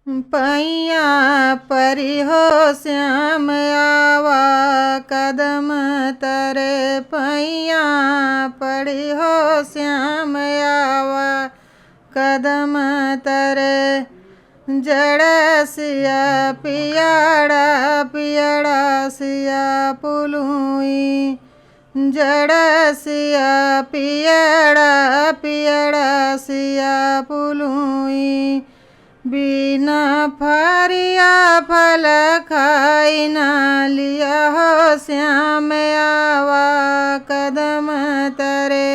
पैया परी हो श्याम आवा कदम तरे पैया पड़ी हो श्याम आवा कदम तरे जड़ सिया पियाड़ा पियाड़ा सिया पुलुई जड़ सिया पियाड़ा पियाड़ा सिया पुलुई बिना फरिया फल खाई ना लिया हो श्याम आवा कदम तरे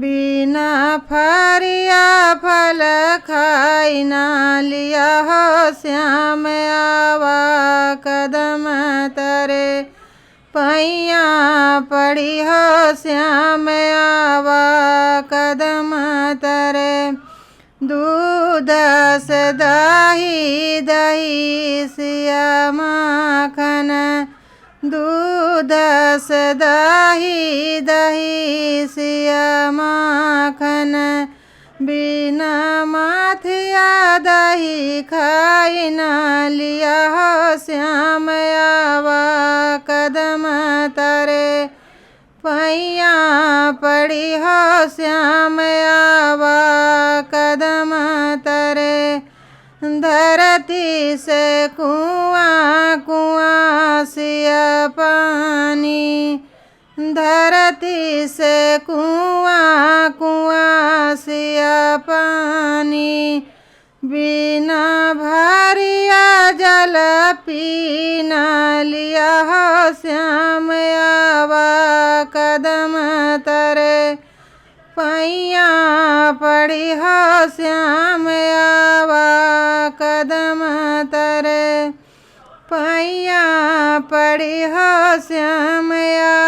बिना फरिया फल खाई ना लिया हो श्याम आवा कदम तरे पैया पड़ी हो श्याम आवा कदम तरे दूध से दही दही सिया माखन दूध से दही दही सिया माखन बिना माथिया दही खाई ना लिया हो श्याम आवा कदम तरे पैया पड़ी हो श्याम आवा कदम तरे धरती से कुआं कुआं सिया पानी धरती से कुआं कुआं सिया पानी बिना भरिया जल पीना लिया हो श्याम आवा कदम तरे पैया पड़ी हो श्याम आवा कदम तरे पैया पड़ी हो श्याम आवा